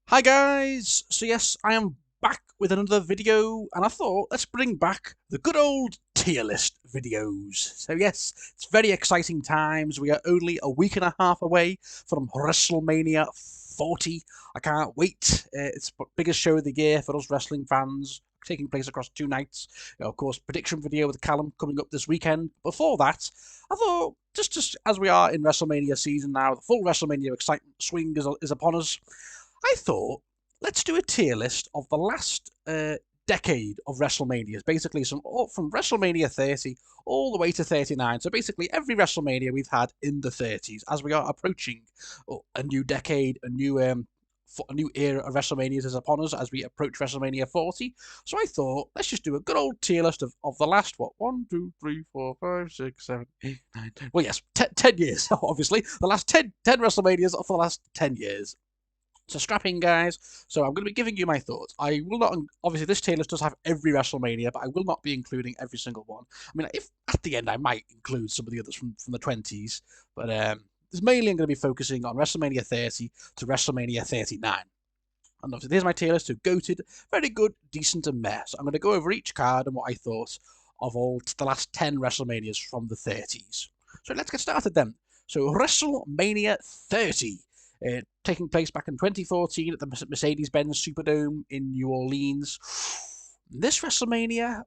Hi guys! So yes, I am back with another video, and I thought let's bring back the good old tier list videos. So yes, it's very exciting times. We are only a week and a half away from WrestleMania 40. I can't wait. It's the biggest show of the year for us wrestling fans, taking place across 2 nights. Of course, prediction video with Callum coming up this weekend. Before that, I thought just as we are in WrestleMania season now, the full WrestleMania excitement swing is upon us. I thought, let's do a tier list of the last decade of WrestleManias. Basically, from WrestleMania 30 all the way to 39. So basically, every WrestleMania we've had in the 30s, as we are approaching a new decade, a new era of WrestleManias is upon us as we approach WrestleMania 40. So I thought, let's just do a good old tier list of the last, what, 1, 2, 3, 4, 5, 6, 7, 8, 9, 10. Well, yes, 10 years, obviously. The last 10 WrestleManias for the last 10 years. So strap in, guys. So I'm going to be giving you my thoughts. I will not, obviously, this tier list does have every WrestleMania, but I will not be including every single one. I mean, if at the end I might include some of the others from the 20s, but this mainly I'm going to be focusing on WrestleMania 30 to WrestleMania 39. And obviously, here's my tier list of goated, very good, decent, and meh. So I'm going to go over each card and what I thought of all the last 10 WrestleManias from the 30s. So let's get started then. So WrestleMania 30. Taking place back in 2014 at the Mercedes-Benz Superdome in New Orleans. This WrestleMania,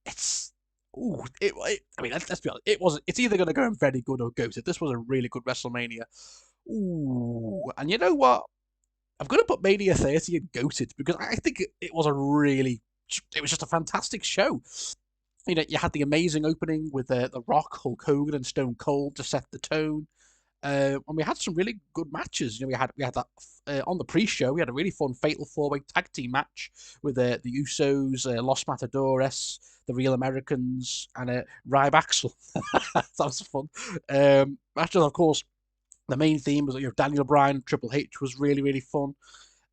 it's I mean, let's be honest. It's either going to go in very good or goated. This was a really good WrestleMania. And you know what? I'm going to put Mania 30 in goated because I think it was it was just a fantastic show. You know, you had the amazing opening with The Rock, Hulk Hogan, and Stone Cold to set the tone. And we had some really good matches. You know, we had that on the pre-show. We had a really fun Fatal 4-Way Tag Team match with the Usos, Los Matadores, the Real Americans, and Ryback. That was fun. Matches, of course. The main theme was Daniel Bryan, Triple H was really fun.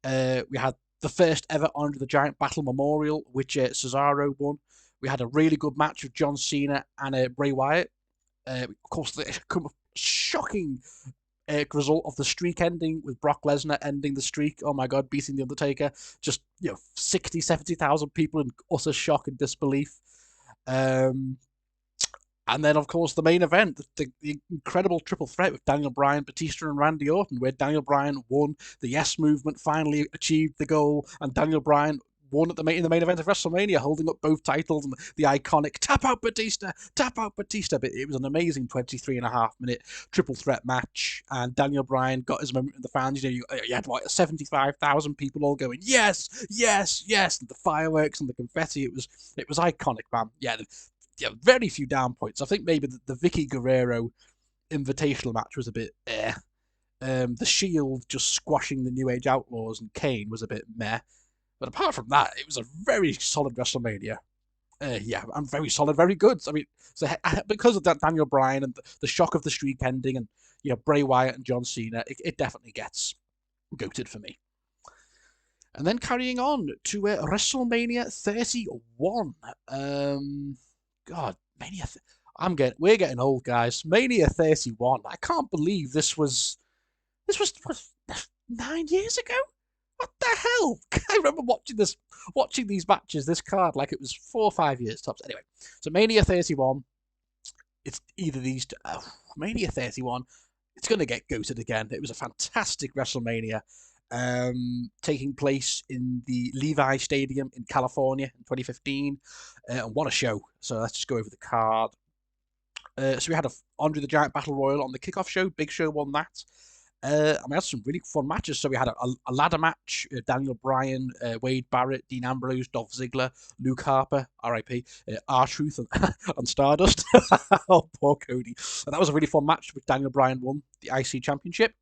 We had the first ever Andre the Giant Battle Memorial, which Cesaro won. We had a really good match with John Cena and Bray Wyatt. Of course, the shocking result of the streak ending with Brock Lesnar ending the streak. Oh my God, beating The Undertaker. Just, 60, 70,000 people in utter shock and disbelief. And then, of course, the main event, the incredible triple threat with Daniel Bryan, Batista, and Randy Orton, where Daniel Bryan won. The Yes Movement finally achieved the goal, and Daniel Bryan won in the main event of WrestleMania, holding up both titles and the iconic tap out Batista, tap out Batista. But it was an amazing 23.5 minute triple threat match, and Daniel Bryan got his moment in the fans. You had what 75,000 people all going yes, yes, yes, and the fireworks and the confetti. It was iconic, man. Very few down points. I think maybe the Vicky Guerrero Invitational match was a bit the Shield just squashing the New Age Outlaws and Kane was a bit meh. But apart from that, it was a very solid WrestleMania. And very solid, very good. I mean, so because of that Daniel Bryan and the shock of the streak ending, and Bray Wyatt and John Cena, it definitely gets goated for me. And then carrying on to WrestleMania 31. God, we're getting old, guys. Mania 31. I can't believe this was 9 years ago. What the hell? I remember watching these matches, this card, like it was 4 or 5 years tops. Anyway, so Mania 31. It's either these two. Mania 31. It's going to get goated again. It was a fantastic WrestleMania. Taking place in the Levi Stadium in California in 2015. And what a show. So let's just go over the card. So we had a Andre the Giant Battle Royal on the kickoff show. Big Show won that. And we had some really fun matches. So we had a ladder match. Daniel Bryan, Wade Barrett, Dean Ambrose, Dolph Ziggler, Luke Harper, R.I.P., R-Truth, and Stardust. Oh, poor Cody. And that was a really fun match with Daniel Bryan won the IC Championship.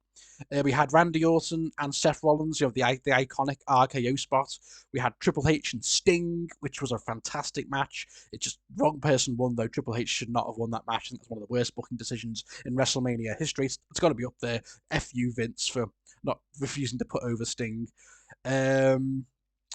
We had Randy Orton and Seth Rollins, the iconic RKO spot. We had Triple H and Sting, which was a fantastic match. It just wrong person won though. Triple H should not have won that match. I think that's one of the worst booking decisions in WrestleMania history. It's got to be up there. F you, Vince, for not refusing to put over Sting.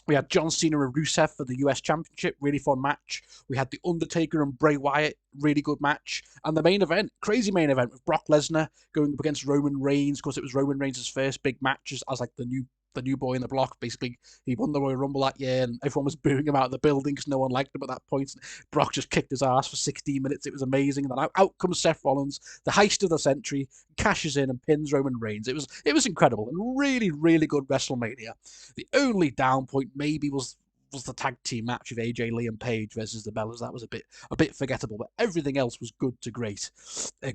We had John Cena and Rusev for the US Championship, really fun match. We had The Undertaker and Bray Wyatt, really good match. And the main event, crazy main event with Brock Lesnar going up against Roman Reigns, because it was Roman Reigns' first big match as like the new boy in the block. Basically, he won the Royal Rumble that year, and everyone was booing him out of the building because no one liked him at that point. Brock just kicked his ass for 16 minutes. It was amazing. And then out comes Seth Rollins, the heist of the century, cashes in and pins Roman Reigns. It was incredible and really, really good WrestleMania. The only down point maybe was the tag team match of AJ Lee and Paige versus the Bellas. That was a bit forgettable, but everything else was good to great,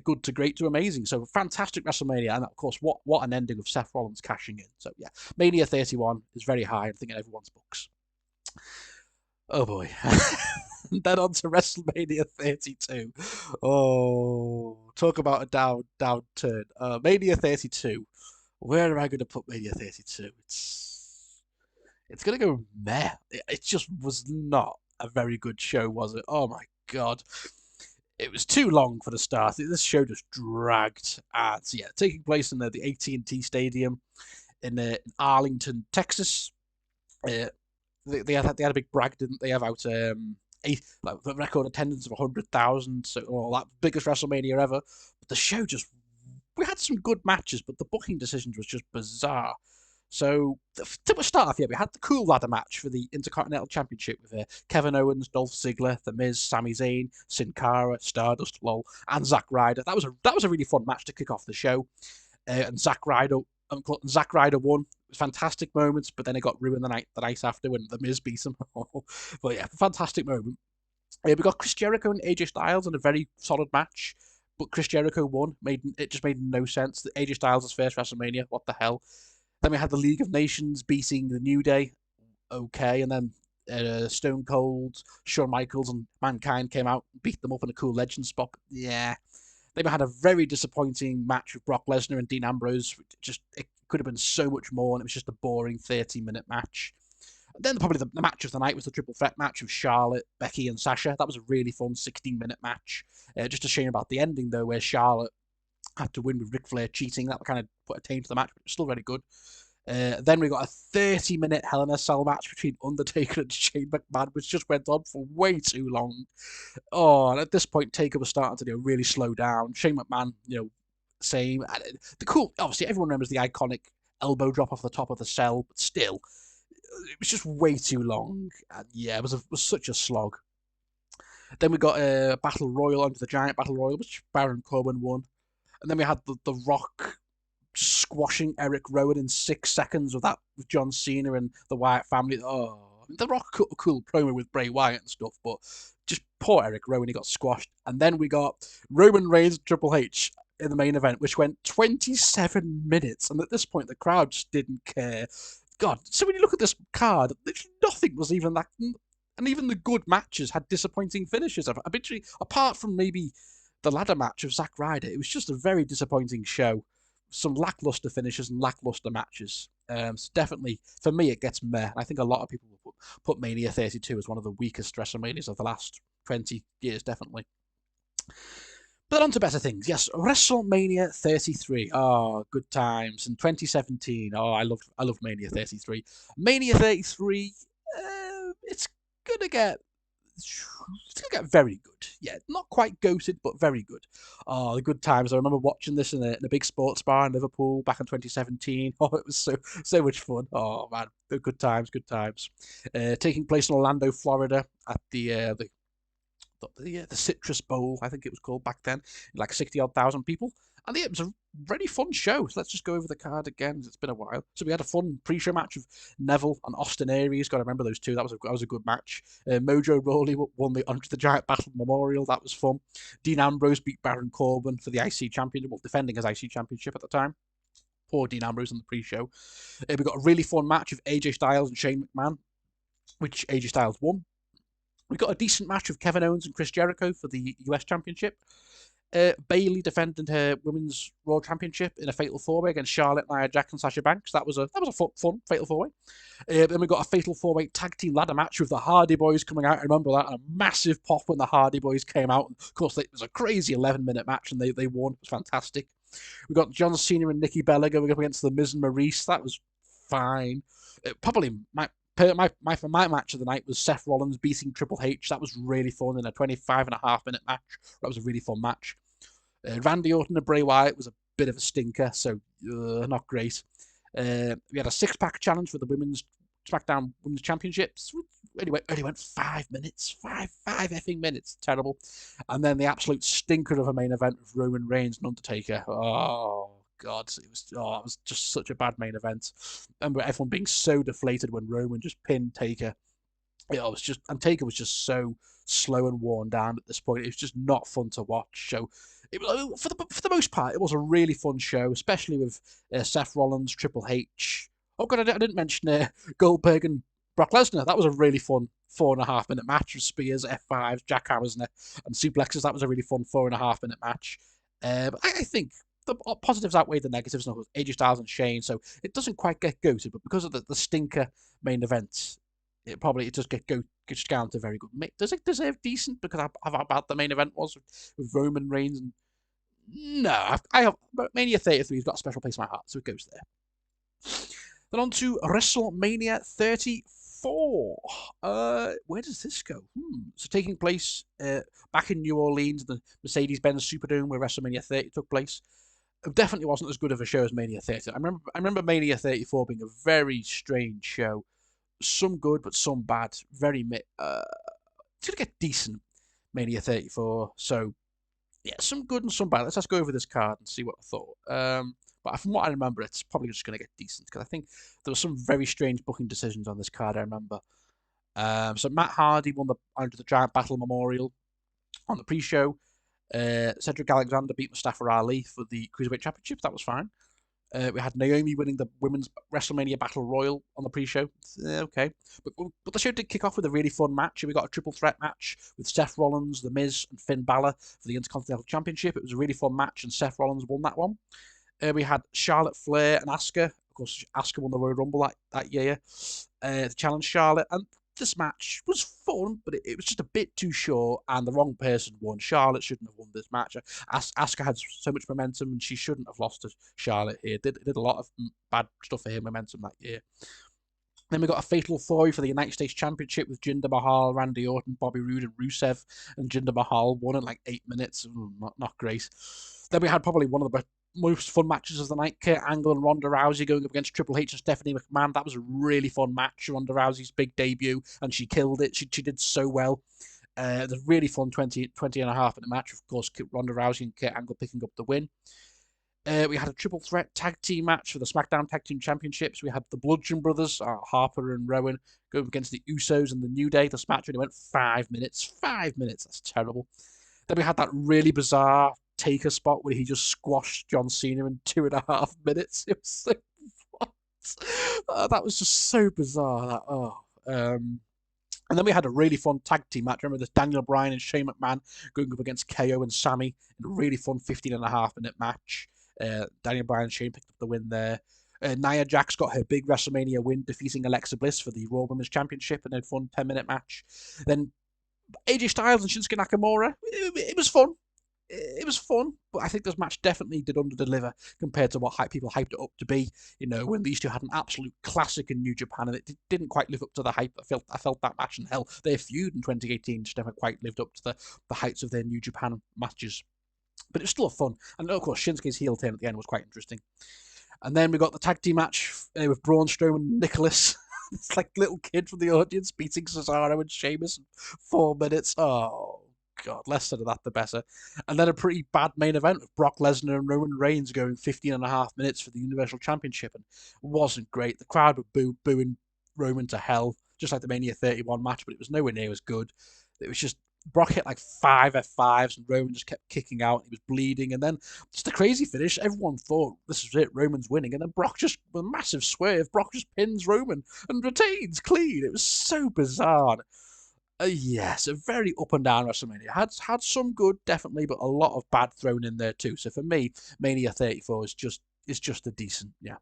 good to great to amazing. So fantastic WrestleMania, and of course, what an ending of Seth Rollins cashing in. So yeah, Mania 31 is very high, I think, in everyone's books. Oh boy. Then on to WrestleMania 32. Oh, talk about a down turn. Mania 32. Where am I going to put Mania 32? It's going to go meh. It just was not a very good show, was it? Oh my God. It was too long for the start. This show just dragged. And so yeah, taking place in the AT&T Stadium in Arlington, Texas. They had a big brag, didn't they, about like the record attendance of 100,000, so that biggest WrestleMania ever. But the show just, we had some good matches, but the booking decisions was just bizarre. So to start off, yeah, we had the cool ladder match for the Intercontinental Championship with Kevin Owens, Dolph Ziggler, The Miz, Sami Zayn, Sin Cara, Stardust, lol, and Zack Ryder. That was a really fun match to kick off the show. And Zack Ryder won. It was fantastic moments, but then it got ruined the night after when The Miz beat him. But yeah, fantastic moment. We got Chris Jericho and AJ Styles in a very solid match, but Chris Jericho won. It just made no sense. AJ Styles' first WrestleMania. What the hell? Then we had the League of Nations beating the New Day. Okay, and then Stone Cold, Shawn Michaels, and Mankind came out and beat them up in a cool legend spot. Yeah. Then we had a very disappointing match with Brock Lesnar and Dean Ambrose. It could have been so much more, and it was just a boring 30-minute match. And then probably the match of the night was the triple threat match of Charlotte, Becky, and Sasha. That was a really fun 16-minute match. Just a shame about the ending, though, where Charlotte had to win with Ric Flair cheating. That kind of put a taint to the match, but it was still very good. Then we got a 30-minute Hell in a Cell match between Undertaker and Shane McMahon, which just went on for way too long. Oh, and at this point, Taker was starting to really slow down. Shane McMahon, same. Obviously, everyone remembers the iconic elbow drop off the top of the cell, but still, it was just way too long. And yeah, it was such a slog. Then we got a Battle Royal under the Giant Battle Royal, which Baron Corbin won. And then we had the Rock squashing Eric Rowan in 6 seconds with John Cena and the Wyatt family. Oh, the Rock cool promo with Bray Wyatt and stuff, but just poor Eric Rowan, he got squashed. And then we got Roman Reigns and Triple H in the main event, which went 27 minutes. And at this point, the crowd just didn't care. God, so when you look at this card, nothing was even that. And even the good matches had disappointing finishes. Eventually, apart from maybe the ladder match of Zack Ryder, it was just a very disappointing show. Some lackluster finishes and lackluster matches. So definitely, for me, it gets meh. I think a lot of people will put Mania 32 as one of the weakest WrestleManias of the last 20 years, definitely. But on to better things. Yes, WrestleMania 33. Oh, good times. In 2017. Oh, I loved Mania 33. Mania 33. It's gonna get very good. Yeah, not quite goated, but very good. Oh, the good times. I remember watching this in a big sports bar in Liverpool back in 2017. Oh, it was so much fun. Oh man, good times, good times. Taking place in Orlando, Florida, at the Citrus Bowl, I think it was called back then, like 60-odd thousand people. And yeah, it was a very fun show. So let's just go over the card again. It's been a while. So we had a fun pre-show match of Neville and Austin Aries. Got to remember those two. That was a good match. Mojo Rawley won the Andre the Giant Battle Memorial. That was fun. Dean Ambrose beat Baron Corbin for the IC Championship, well, defending his IC Championship at the time. Poor Dean Ambrose in the pre-show. We got a really fun match of AJ Styles and Shane McMahon, which AJ Styles won. We got a decent match of Kevin Owens and Chris Jericho for the US Championship. Bayley defended her Women's Raw Championship in a Fatal 4-Way against Charlotte, Nia Jax, and Sasha Banks. That was a fun Fatal 4-Way. Then we got a Fatal 4-Way Tag Team Ladder match with the Hardy Boys coming out. I remember that. And a massive pop when the Hardy Boys came out. And of course, it was a crazy 11-minute match, and they won. It was fantastic. We got John Cena and Nikki Bella going up against The Miz and Maurice. That was fine. Probably My match of the night was Seth Rollins beating Triple H. That was really fun in a 25.5-minute match. That was a really fun match. Randy Orton and Bray Wyatt was a bit of a stinker, so not great. We had a 6-pack challenge for the women's SmackDown Women's Championships. Only went 5 minutes. Five effing minutes. Terrible. And then the absolute stinker of a main event of Roman Reigns and Undertaker. Oh, God. It was just such a bad main event. I remember everyone being so deflated when Roman just pinned Taker. And Taker was just so slow and worn down at this point. It was just not fun to watch. So, for the most part, it was a really fun show, especially with Seth Rollins, Triple H. Oh God, I didn't mention Goldberg and Brock Lesnar. That was a really fun 4.5-minute match with spears, F5s, jackhammers, and suplexes. That was a really fun 4.5-minute match. But I think the positives outweigh the negatives. And AJ Styles and Shane, so it doesn't quite get goated, but because of the stinker main event, it does get down to very good. Does it deserve decent because of how bad the main event was with Roman Reigns? And no, I have Mania 33 has got a special place in my heart, so it goes there. Then on to WrestleMania 34. Where does this go? So taking place back in New Orleans, the Mercedes-Benz Superdome where WrestleMania 30 took place. It definitely wasn't as good of a show as Mania 30. I remember Mania 34 being a very strange show. Some good, but some bad. It's gonna get decent Mania 34. So yeah, some good and some bad. Let's just go over this card and see what I thought. But from what I remember, it's probably just going to get decent because I think there were some very strange booking decisions on this card. I remember. So Matt Hardy won the Andre the Giant Battle Memorial on the pre-show. Cedric Alexander beat Mustafa Ali for the Cruiserweight Championship. That was fine. We had Naomi winning the Women's WrestleMania Battle Royal on the pre-show. Okay. But the show did kick off with a really fun match. We got a triple threat match with Seth Rollins, The Miz, and Finn Balor for the Intercontinental Championship. It was a really fun match, and Seth Rollins won that one. We had Charlotte Flair and Asuka. Of course, Asuka won the Royal Rumble that year to challenge Charlotte. And this match was fun, but it was just a bit too short, and the wrong person won. Charlotte shouldn't have won this match. Asuka had so much momentum, and she shouldn't have lost to Charlotte here. Did a lot of bad stuff for her momentum that year. Then we got a fatal four-way for the United States Championship with Jinder Mahal, Randy Orton, Bobby Roode, and Rusev. And Jinder Mahal won in like 8 minutes. Not great. Then we had probably one of the most fun matches of the night. Kurt Angle and Ronda Rousey going up against Triple H and Stephanie McMahon. That was a really fun match. Ronda Rousey's big debut, and she killed it. She did so well. It was a really fun 20.5-minute match. Of course, Ronda Rousey and Kurt Angle picking up the win. We had a triple threat tag team match for the SmackDown Tag Team Championships. We had the Bludgeon Brothers, Harper and Rowan, going against the Usos and the New Day. This match only went 5 minutes. 5 minutes. That's terrible. Then we had that really bizarre Taker spot where he just squashed John Cena in 2.5 minutes. It was so what? That was just so bizarre. And then we had a really fun tag team match. Remember this Daniel Bryan and Shane McMahon going up against KO and Sammy in a really fun 15.5-minute match. Daniel Bryan and Shane picked up the win there. Nia Jax got her big WrestleMania win, defeating Alexa Bliss for the Raw Women's Championship in a fun 10-minute match. Then AJ Styles and Shinsuke Nakamura. It was fun. It was fun, but I think this match definitely did under-deliver compared to what people hyped it up to be. You know, when these two had an absolute classic in New Japan, and it didn't quite live up to the hype. I felt that match, and hell, their feud in 2018 just never quite lived up to the heights of their New Japan matches. But it was still fun, and of course, Shinsuke's heel turn at the end was quite interesting. And then we got the tag team match with Braun Strowman and Nicholas. It's like little kid from the audience beating Cesaro and Sheamus in 4 minutes. Oh God, less said of that, the better. And then a pretty bad main event with Brock Lesnar and Roman Reigns going 15.5 minutes for the Universal Championship, and it wasn't great. The crowd were booing Roman to hell, just like the Mania 31 match, but it was nowhere near as good. It was just Brock hit like 5 F5s, and Roman just kept kicking out. He was bleeding, and then just a crazy finish. Everyone thought this was it, Roman's winning, and then Brock just, with a massive swerve, Brock just pins Roman and retains clean. It was so bizarre. Yes, a very up and down WrestleMania. Had some good, definitely, but a lot of bad thrown in there too. So for me, Mania 34 is just a decent, yeah.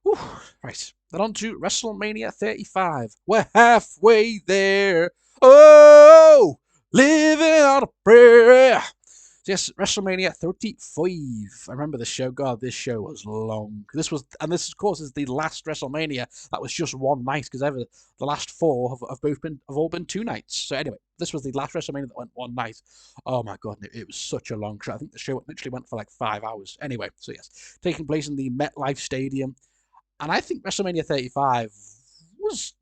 Whew, right, then on to WrestleMania 35. We're halfway there. Oh, living on a prayer. So So yes, WrestleMania 35. I remember the show. God, this show was long. This of course is the last WrestleMania that was just one night, because the last four have all been 2 nights. So anyway, this was the last WrestleMania that went one night. Oh my god, it was such a long show. I think the show literally went for like 5 hours. Anyway, so yes, taking place in the MetLife Stadium, and I think WrestleMania 35 was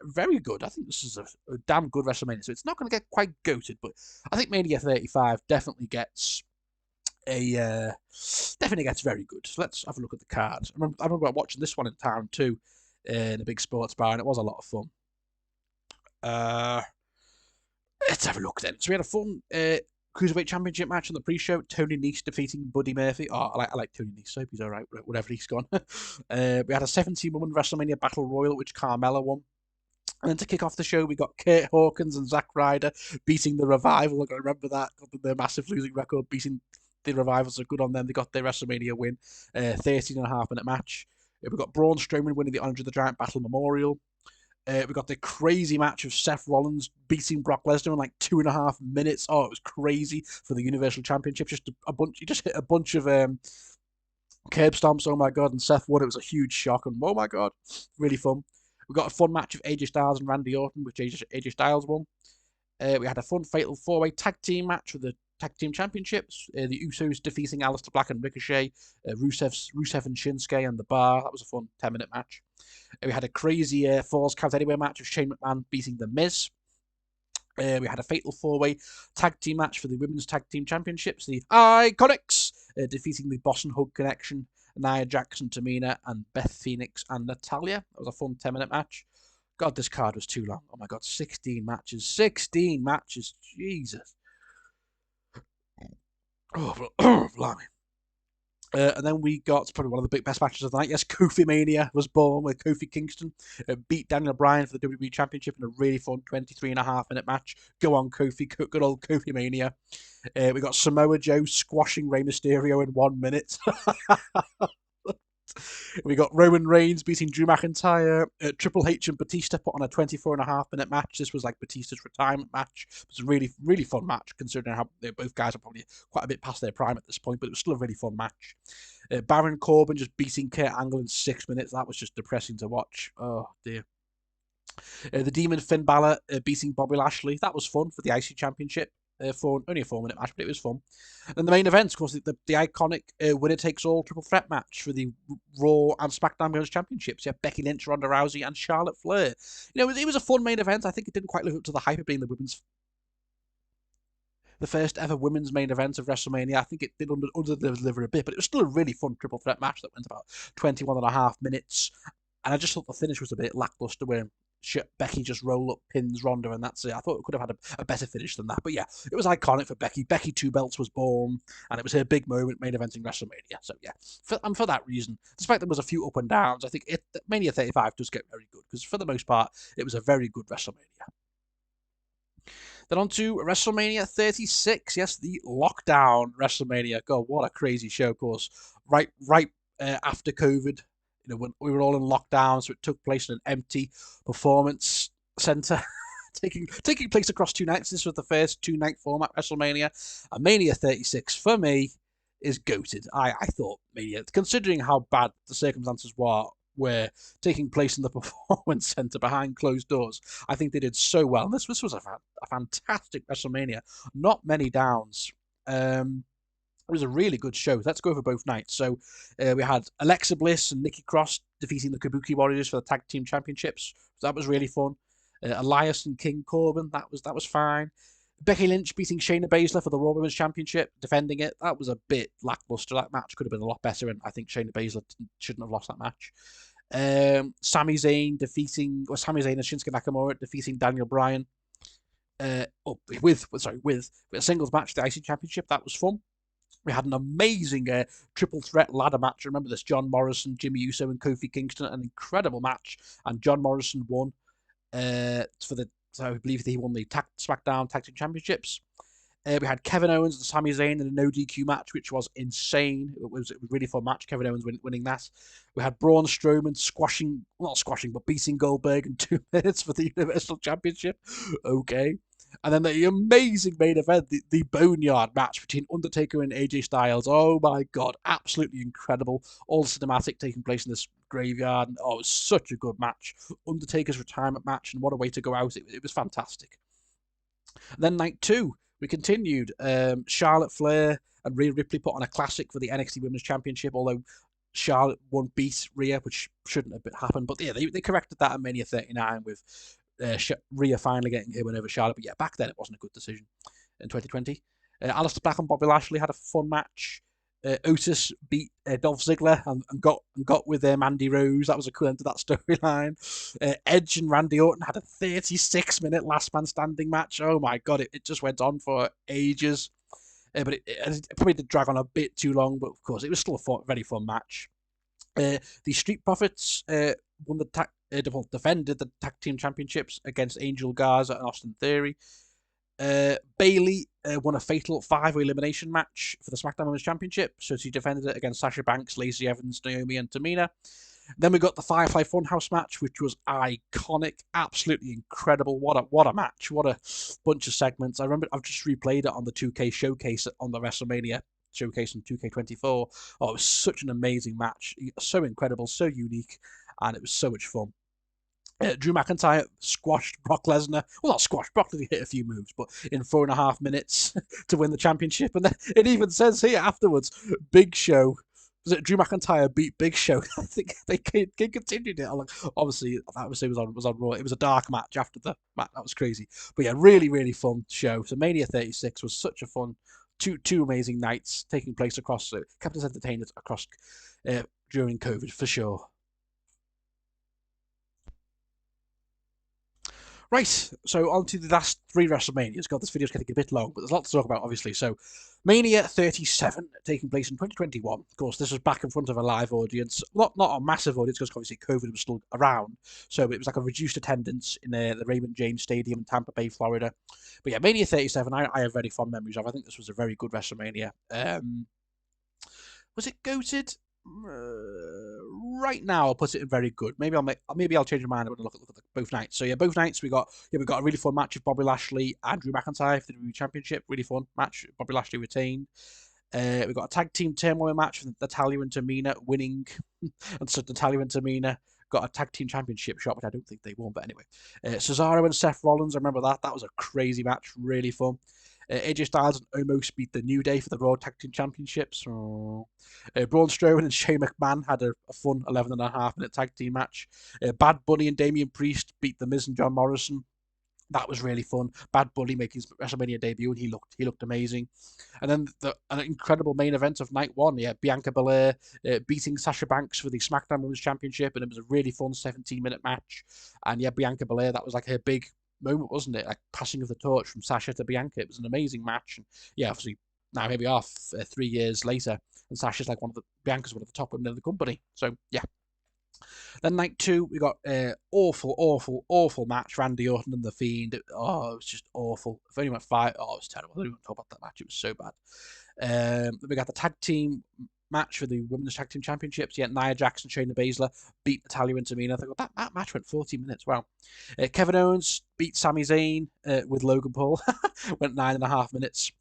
very good. I think this is a damn good WrestleMania. So it's not going to get quite goated, but I think Mania 35 definitely gets very good. So let's have a look at the cards. I remember watching this one in town too, in a big sports bar, and it was a lot of fun. Let's have a look then. So we had a fun Cruiserweight Championship match on the pre-show. Tony Nese defeating Buddy Murphy. Oh, I like Tony Nese. So I hope he's all right, whatever he's gone. We had a 17-woman WrestleMania Battle Royal, which Carmella won. And then to kick off the show, we got Kurt Hawkins and Zack Ryder beating the Revival. I remember that. Got their massive losing record, beating the Revival. So good on them. They got their WrestleMania win. 13.5-minute match. We got Braun Strowman winning the Andre the Giant Battle Memorial. We got the crazy match of Seth Rollins beating Brock Lesnar in like 2.5 minutes. Oh, it was crazy for the Universal Championship. He just hit a bunch of curb stomps. Oh my god! And Seth won. It was a huge shock. And oh my god, really fun. We got a fun match of AJ Styles and Randy Orton, which AJ Styles won. We had a fun Fatal 4-Way Tag Team match for the Tag Team Championships. The Usos defeating Aleister Black and Ricochet, Rusev and Shinsuke and The Bar. That was a fun 10-minute match. We had a crazy Falls Count Anywhere match of Shane McMahon beating The Miz. We had a Fatal 4-Way Tag Team match for the Women's Tag Team Championships. The Iconics defeating the Boss 'n' Hug Connection, Nia Jax and Tamina, and Beth Phoenix and Natalya. That was a fun 10-minute match. God, this card was too long. Oh my god, 16 matches. 16 matches. Jesus. Oh, blimey. And then we got probably one of the best matches of the night. Yes, Kofi Mania was born, with Kofi Kingston beat Daniel Bryan for the WWE Championship in a really fun 23.5-minute match. Go on, Kofi. Good old Kofi Mania. We got Samoa Joe squashing Rey Mysterio in 1 minute. We got Roman Reigns beating Drew McIntyre. Triple H and Batista put on a 24.5-minute match. This was like Batista's retirement match. It was a really, really fun match, considering how both guys are probably quite a bit past their prime at this point, but it was still a really fun match. Baron Corbin just beating Kurt Angle in 6 minutes. That was just depressing to watch. Oh, dear. The Demon Finn Balor beating Bobby Lashley. That was fun for the IC Championship. Only a 4-minute match, but it was fun. And the main event, of course, the iconic winner-takes-all triple threat match for the Raw and SmackDown Women's Championships. Yeah, Becky Lynch, Ronda Rousey, and Charlotte Flair. You know, it was a fun main event. I think it didn't quite live up to the hype of being the first ever women's main event of WrestleMania. I think it did under-deliver a bit, but it was still a really fun triple threat match that went about 21.5 minutes. And I just thought the finish was a bit lackluster, where Becky just roll up, pins Ronda, and that's it. I thought it could have had a better finish than that. But yeah, it was iconic for Becky. Becky Two Belts was born, and it was her big moment, main eventing WrestleMania. So yeah, for that reason, despite there was a few up and downs, I think Mania 35 does get very good, because for the most part, it was a very good WrestleMania. Then on to WrestleMania 36. Yes, the lockdown WrestleMania. God, what a crazy show, of course. Right after COVID. You know, when we were all in lockdown, so it took place in an empty performance center, taking place across 2 nights. This was the first 2-night format WrestleMania. And Mania 36, for me, is goated. I thought Mania, considering how bad the circumstances were taking place in the performance center behind closed doors, I think they did so well. And this was a fantastic WrestleMania. Not many downs. It was a really good show. Let's go over both nights. So we had Alexa Bliss and Nikki Cross defeating the Kabuki Warriors for the Tag Team Championships. So that was really fun. Elias and King Corbin, that was fine. Becky Lynch beating Shayna Baszler for the Raw Women's Championship, defending it. That was a bit lackluster. That match could have been a lot better, and I think Shayna Baszler shouldn't have lost that match. Sami Zayn and Shinsuke Nakamura defeating Daniel Bryan. With a singles match, the IC Championship. That was fun. We had an amazing triple threat ladder match. Remember this? John Morrison, Jimmy Uso, and Kofi Kingston. An incredible match. And John Morrison won so I believe he won the SmackDown Tag Team Championships. We had Kevin Owens and Sami Zayn in a no DQ match, which was insane. It was a really fun match. Kevin Owens winning that. We had Braun Strowman beating Goldberg in 2 minutes for the Universal Championship. Okay. And then the amazing main event, the Boneyard match between Undertaker and AJ Styles. Oh my God, absolutely incredible. All cinematic taking place in this graveyard. And, oh, it was such a good match. Undertaker's retirement match, and what a way to go out. It was fantastic. And then night two, we continued. Charlotte Flair and Rhea Ripley put on a classic for the NXT Women's Championship, although Charlotte won beat Rhea, which shouldn't have happened. But yeah, they corrected that at Mania 39 with Rhea finally getting her win over Charlotte. But yeah, back then it wasn't a good decision in 2020. Aleister Black and Bobby Lashley had a fun match. Otis beat Dolph Ziggler and got with Mandy Rose. That was a cool end to that storyline. Edge and Randy Orton had a 36-minute last man standing match. Oh my God, it just went on for ages. But it probably did drag on a bit too long, but of course it was still a very fun match. The Street Profits won defended the tag team championships against Angel Garza and Austin Theory. Bayley won a fatal 5-way elimination match for the SmackDown Women's Championship, so she defended it against Sasha Banks, Lacey Evans, Naomi, and Tamina. Then we got the Firefly Funhouse match, which was iconic, absolutely incredible. What a match! What a bunch of segments. I remember I've just replayed it on the 2K showcase on the WrestleMania showcase in 2K24. Oh, it was such an amazing match, so incredible, so unique, and it was so much fun. Drew McIntyre squashed Brock Lesnar. Well, not squashed. Brock did hit a few moves, but in 4.5 minutes to win the championship. And then it even says here afterwards, Big Show. Was it Drew McIntyre beat Big Show? I think they continued it. Obviously, that was on Raw. It was a dark match after the match. That was crazy. But yeah, really, really fun show. So Mania 36 was such a fun, two amazing nights taking place across, kept us entertained across during COVID for sure. Right, so on to the last 3 WrestleManias. God, this video's getting a bit long, but there's a lot to talk about, obviously. So, Mania 37, taking place in 2021. Of course, this was back in front of a live audience. Not a massive audience, because obviously COVID was still around. So, it was like a reduced attendance in the Raymond James Stadium in Tampa Bay, Florida. But yeah, Mania 37, I have very fond memories of. I think this was a very good WrestleMania. Was it goated? Right now, I'll put it in very good. Maybe I'll change my mind when I look at both nights. So yeah, both nights we got a really fun match of Bobby Lashley and Drew McIntyre for the WWE Championship. Really fun match. Bobby Lashley retained. We got a tag team turmoil match with Natalya and Tamina winning, and so Natalya and Tamina got a tag team championship shot, but I don't think they won. But anyway, Cesaro and Seth Rollins. I remember that. That was a crazy match. Really fun. AJ Styles almost beat the New Day for the Raw Tag Team Championships. Braun Strowman and Shane McMahon had a fun 11.5-minute tag team match. Bad Bunny and Damian Priest beat The Miz and John Morrison. That was really fun. Bad Bunny making his WrestleMania debut, and he looked amazing. And then an incredible main event of night one, yeah, Bianca Belair beating Sasha Banks for the SmackDown Women's Championship, and it was a really fun 17-minute match. And yeah, Bianca Belair, that was like her big moment, wasn't it? Like passing of the torch from Sasha to Bianca. It was an amazing match. And yeah, obviously now here we are 3 years later, and Sasha's like Bianca's one of the top women in the company. So yeah. Then night 2, we got awful match. Randy Orton and The Fiend. It was just awful. If only went 5. Oh, it was terrible. I don't even talk about that match. It was so bad. We got the tag team match for the Women's Tag Team Championships. Yeah, Nia Jax and Shayna Baszler beat Natalya and Tamina. I think that match went 40 minutes. Wow. Kevin Owens beat Sami Zayn with Logan Paul. Went 9.5 minutes.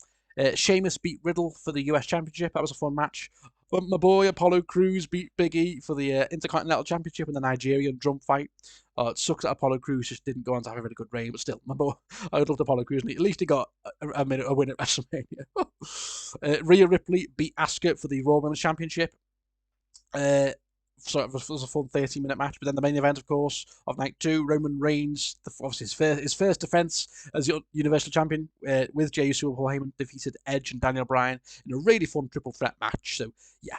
Sheamus beat Riddle for the US Championship. That was a fun match. But my boy Apollo Crews beat Big E for the Intercontinental Championship in the Nigerian drum fight. It sucks that Apollo Crews just didn't go on to have a very good reign, but still, my boy, I loved Apollo Crews. At least he got a win at WrestleMania. Rhea Ripley beat Asuka for the Raw Women's Championship. So it was a fun 30-minute match. But then the main event, of course, of night 2, Roman Reigns, obviously his first defense as Universal Champion with Jey Uso and Paul Heyman, defeated Edge and Daniel Bryan in a really fun triple threat match. So yeah,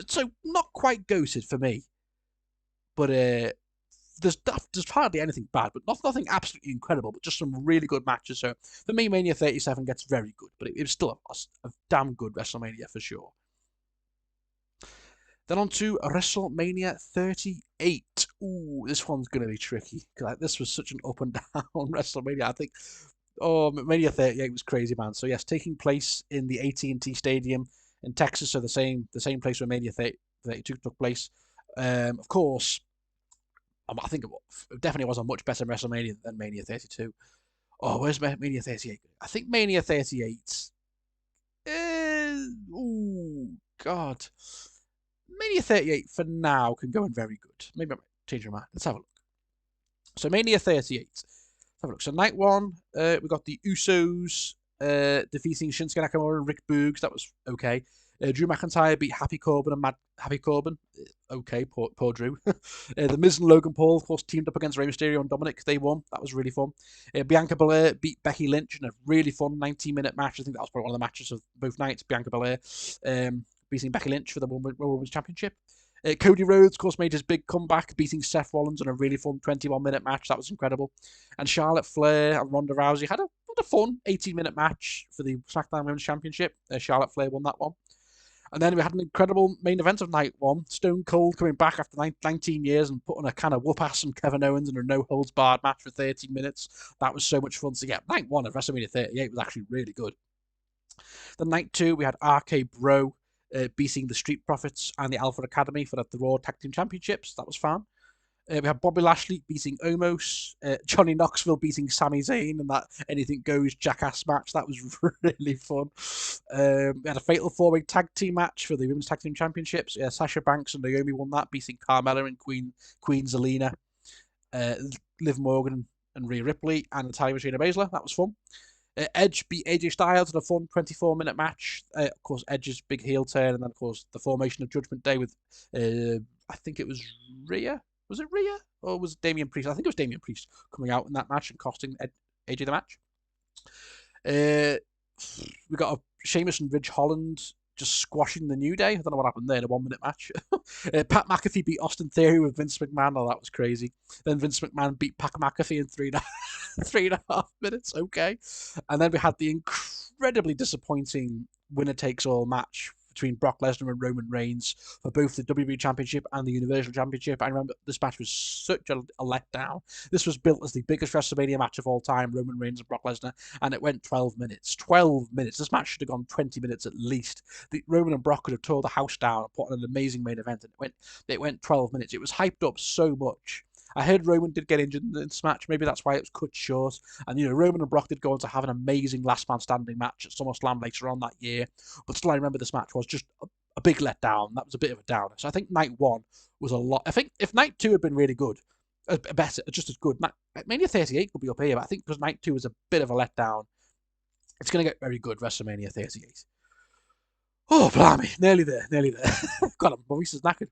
so not quite goated for me, but there's hardly anything bad, but nothing absolutely incredible, but just some really good matches. So for me, Mania 37 gets very good, but it was still a damn good WrestleMania for sure. Then on to WrestleMania 38. Ooh, this one's going to be tricky, because this was such an up and down WrestleMania. I think, Mania 38 was crazy, man. So yes, taking place in the AT&T Stadium in Texas, so the same place where Mania 32 took place. Of course, I think it definitely was a much better WrestleMania than Mania 32. Oh, where's Mania 38? I think Mania 38. Oh, God. Mania 38 for now can go in very good. Maybe I might change my mind. Let's have a look. So Mania 38. Let's have a look. So night one, we got the Usos defeating Shinsuke Nakamura and Rick Boogs. That was okay. Drew McIntyre beat Happy Corbin and Happy Corbin. Okay, poor Drew. The Miz and Logan Paul, of course, teamed up against Rey Mysterio and Dominic. They won. That was really fun. Bianca Belair beat Becky Lynch in a really fun 19-minute match. I think that was probably one of the matches of both nights. Bianca Belair beating Becky Lynch for the Women's Championship. Cody Rhodes, of course, made his big comeback, beating Seth Rollins in a really fun 21-minute match. That was incredible. And Charlotte Flair and Ronda Rousey had a fun 18-minute match for the SmackDown Women's Championship. Charlotte Flair won that one. And then we had an incredible main event of night one. Stone Cold coming back after 19 years and putting a kind of whoop ass on Kevin Owens in a no-holds-barred match for 13 minutes. That was so much fun. So yeah, night one of WrestleMania 38 was actually really good. Then night two, we had RK Bro beating the Street Profits and the Alpha Academy for the Raw Tag Team Championships. That was fun. We had Bobby Lashley beating Omos, Johnny Knoxville beating Sami Zayn in that Anything Goes Jackass match. That was really fun. We had a fatal four-way tag team match for the Women's Tag Team Championships. Sasha Banks and Naomi won that, beating Carmella and Queen Zelina, Liv Morgan and Rhea Ripley, and Natalya and Shayna Baszler. That was fun. Edge beat AJ Styles in a fun 24-minute match. Of course, Edge's big heel turn, and then, of course, the formation of Judgment Day with, I think it was Rhea. Was it Rhea? Or was it Damian Priest? I think it was Damian Priest coming out in that match and costing AJ the match. We got a Sheamus and Ridge Holland just squashing the New Day. I don't know what happened there in a 1-minute match. Pat McAfee beat Austin Theory with Vince McMahon. Oh, that was crazy. Then Vince McMahon beat Pat McAfee in 3.5 minutes. Okay. And then we had the incredibly disappointing winner-takes-all match between Brock Lesnar and Roman Reigns for both the WWE Championship and the Universal Championship. I remember this match was such a letdown. This was built as the biggest WrestleMania match of all time, Roman Reigns and Brock Lesnar, and it went 12 minutes. 12 minutes. This match should have gone 20 minutes at least. Roman and Brock could have tore the house down and put on an amazing main event, and it went 12 minutes. It was hyped up so much. I heard Roman did get injured in this match. Maybe that's why it was cut short. And, Roman and Brock did go on to have an amazing last man standing match at SummerSlam later on that year. But still, I remember this match was just a big letdown. That was a bit of a downer. So I think night one was a lot. I think if night two had been really good, better, just as good, Mania 38 could be up here. But I think because night two was a bit of a letdown, it's going to get very good, WrestleMania 38. Oh, blimey. Nearly there. God, my voice is knackered.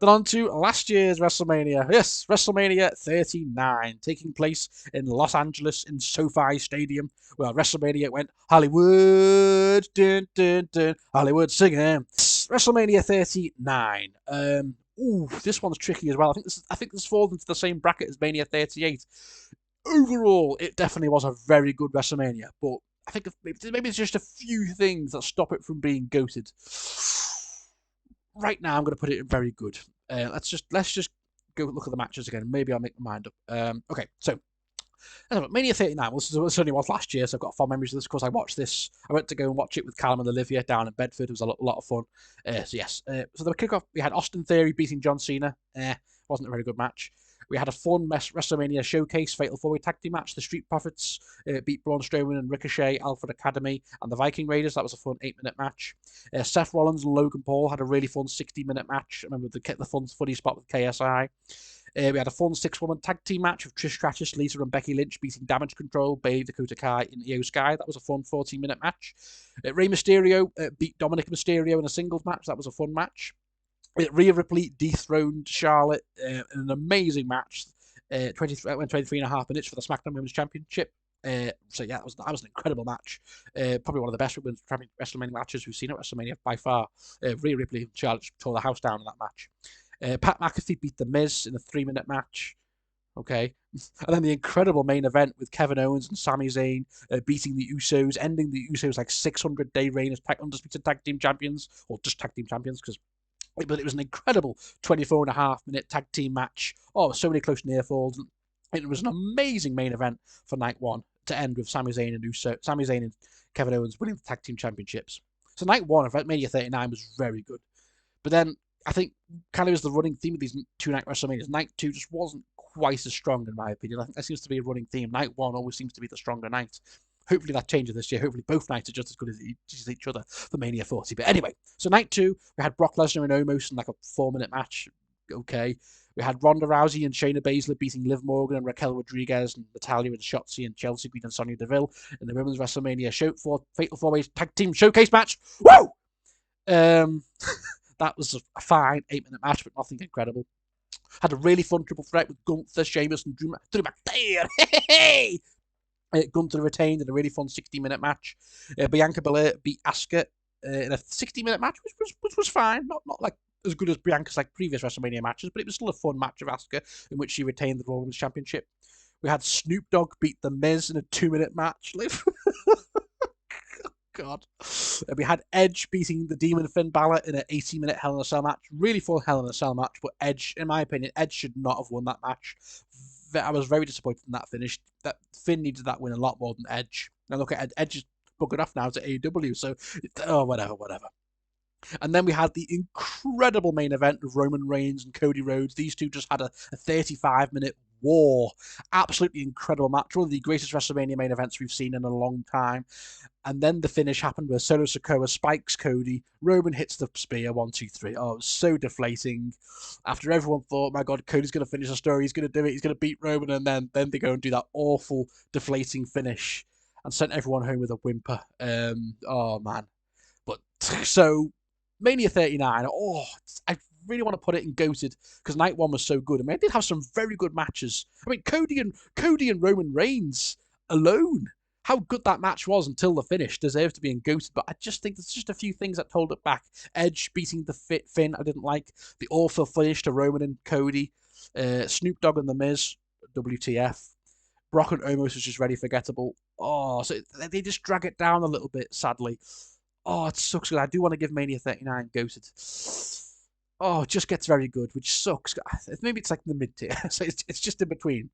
Then on to last year's WrestleMania. Yes, WrestleMania 39, taking place in Los Angeles in SoFi Stadium, where WrestleMania went Hollywood, dun, dun, dun, Hollywood singing. WrestleMania 39. This one's tricky as well. I think this falls into the same bracket as Mania 38. Overall, it definitely was a very good WrestleMania, but I think maybe it's just a few things that stop it from being goated. Right now, I'm going to put it in very good. Let's just go look at the matches again. Maybe I'll make my mind up. Okay, so Mania 39. Well, this only was last year, so I've got fond memories of this. Of course, I watched this. I went to go and watch it with Callum and Olivia down in Bedford. It was a lot of fun. So yes. So the kickoff, we had Austin Theory beating John Cena. Wasn't a very good match. We had a fun WrestleMania showcase, Fatal 4-Way Tag Team match. The Street Profits beat Braun Strowman and Ricochet, Alpha Academy, and the Viking Raiders. That was a fun 8-minute match. Seth Rollins and Logan Paul had a really fun 60-minute match. I remember the funny spot with KSI. We had a fun 6-woman tag team match with Trish Stratus, Lisa and Becky Lynch beating Damage Control, Bayley, Dakota Kai, and Io Sky. That was a fun 14-minute match. Rey Mysterio beat Dominic Mysterio in a singles match. That was a fun match. Rhea Ripley dethroned Charlotte in an amazing match. Went 23.5 minutes for the SmackDown Women's Championship. So yeah, that was an incredible match. Probably one of the best women's WrestleMania matches we've seen at WrestleMania by far. Rhea Ripley and Charlotte tore the house down in that match. Pat McAfee beat The Miz in a 3-minute match. Okay. And then the incredible main event with Kevin Owens and Sami Zayn beating the Usos, ending the Usos' 600-day reign as undisputed tag team champions, or just tag team champions, but it was an incredible 24.5-minute tag team match. Oh, so many close near falls. It was an amazing main event for night one to end with Sami Zayn and Kevin Owens winning the tag team championships. So night one of Mania 39 was very good. But then I think kind of as the running theme of these two-night WrestleManias, night two just wasn't twice as strong, in my opinion. I think that seems to be a running theme. Night 1 always seems to be the stronger night. Hopefully that changes this year. Hopefully both nights are just as good as each other for Mania 40. But anyway, so night 2, we had Brock Lesnar and Omos in like a 4-minute match. Okay. We had Ronda Rousey and Shayna Baszler beating Liv Morgan and Raquel Rodriguez and Natalya and Shotzi and Chelsea beating Sonya Deville in the Women's WrestleMania Fatal 4-Way Tag Team Showcase match. Woo! That was a fine 8-minute match, but nothing incredible. Had a really fun triple threat with Gunther, Sheamus, and Drew McIntyre. Hey! Gunther retained in a really fun 60-minute match. Bianca Belair beat Asuka in a 60-minute match, which was fine. Not like as good as Bianca's like previous WrestleMania matches, but it was still a fun match of Asuka in which she retained the Raw Women's Championship. We had Snoop Dogg beat The Miz in a 2-minute match. God. We had Edge beating the Demon Finn Balor in an 80-minute Hell in a Cell match. Really fun Hell in a Cell match, but Edge, in my opinion, Edge should not have won that match. I was very disappointed in that finish. That Finn needed that win a lot more than Edge. Now look at Edge is buggered off now to AEW, so whatever. And then we had the incredible main event of Roman Reigns and Cody Rhodes. These two just had a 35-minute war. Absolutely incredible match. One of the greatest WrestleMania main events we've seen in a long time. And then the finish happened where Solo Sikoa spikes Cody. Roman hits the spear, 1, 2, 3. Oh, it was so deflating. After everyone thought, my God, Cody's going to finish the story. He's going to do it. He's going to beat Roman. And then they go and do that awful, deflating finish and sent everyone home with a whimper. Oh, man. But so Mania 39. Oh, I really want to put it in GOATed because night 1 was so good. I mean, I did have some very good matches. I mean, Cody and Roman Reigns alone, how good that match was until the finish, deserves to be in GOATed. But I just think there's just a few things that hold it back. Edge beating the Finn, I didn't like. The awful finish to Roman and Cody. Snoop Dogg and The Miz, WTF. Brock and Omos was just really forgettable. Oh, so they just drag it down a little bit, sadly. Oh, it sucks. I do want to give Mania 39 GOATed. Oh, it just gets very good, which sucks. Maybe it's like the mid-tier, so it's just in between.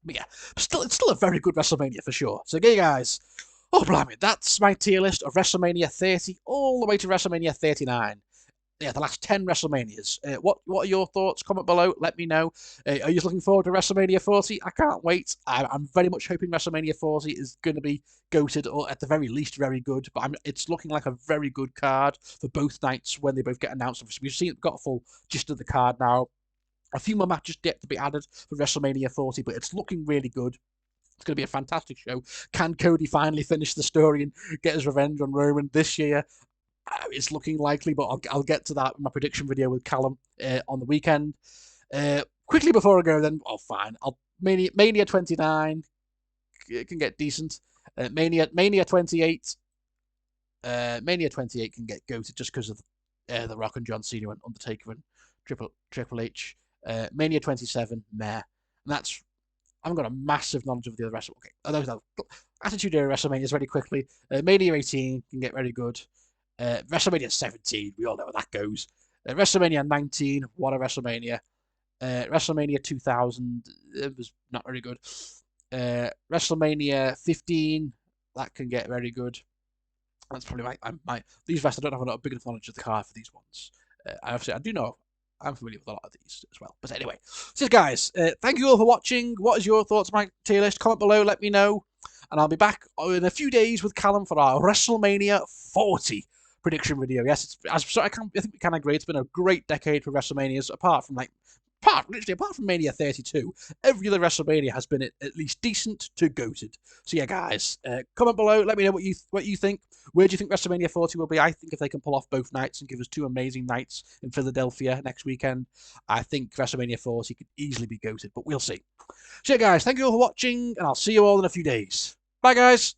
But yeah, it's still a very good WrestleMania for sure. So, okay, guys. Oh, blimey, that's my tier list of WrestleMania 30 all the way to WrestleMania 39. Yeah, the last 10 WrestleManias. What are your thoughts? Comment below. Let me know. Are you looking forward to WrestleMania 40? I can't wait. I'm very much hoping WrestleMania 40 is going to be GOATed, or at the very least very good. But it's looking like a very good card for both nights when they both get announced. We've got a full gist of the card now. A few more matches yet to be added for WrestleMania 40, but it's looking really good. It's going to be a fantastic show. Can Cody finally finish the story and get his revenge on Roman this year? It's looking likely, but I'll get to that in my prediction video with Callum on the weekend. Quickly before I go, then, fine. Mania 29 can get decent. Mania 28. Mania 28 can get GOATed just because of The Rock and John Cena and Undertaker and Triple H. Mania 27, meh. And I haven't got a massive knowledge of the other wrestling. Okay, Attitude Era WrestleMania is very quickly. Mania 18 can get very good. WrestleMania 17, we all know how that goes. WrestleMania 19, what a WrestleMania. WrestleMania 2000, it was not very good. WrestleMania 15, that can get very good. That's probably my these wrestlers. I don't have a big enough knowledge of the card for these ones. I do know I'm familiar with a lot of these as well. But anyway, so guys, thank you all for watching. What is your thoughts on my tier list? Comment below, let me know. And I'll be back in a few days with Callum for our WrestleMania 40 prediction video. Yes, I think we can agree it's been a great decade for WrestleManias, apart from Mania 32. Every other WrestleMania has been at least decent to GOATed. So yeah, guys, comment below. Let me know what you think. Where do you think WrestleMania 40 will be? I think if they can pull off both nights and give us 2 amazing nights in Philadelphia next weekend, I think WrestleMania 40 could easily be GOATed, but we'll see. So yeah, guys, thank you all for watching, and I'll see you all in a few days. Bye, guys.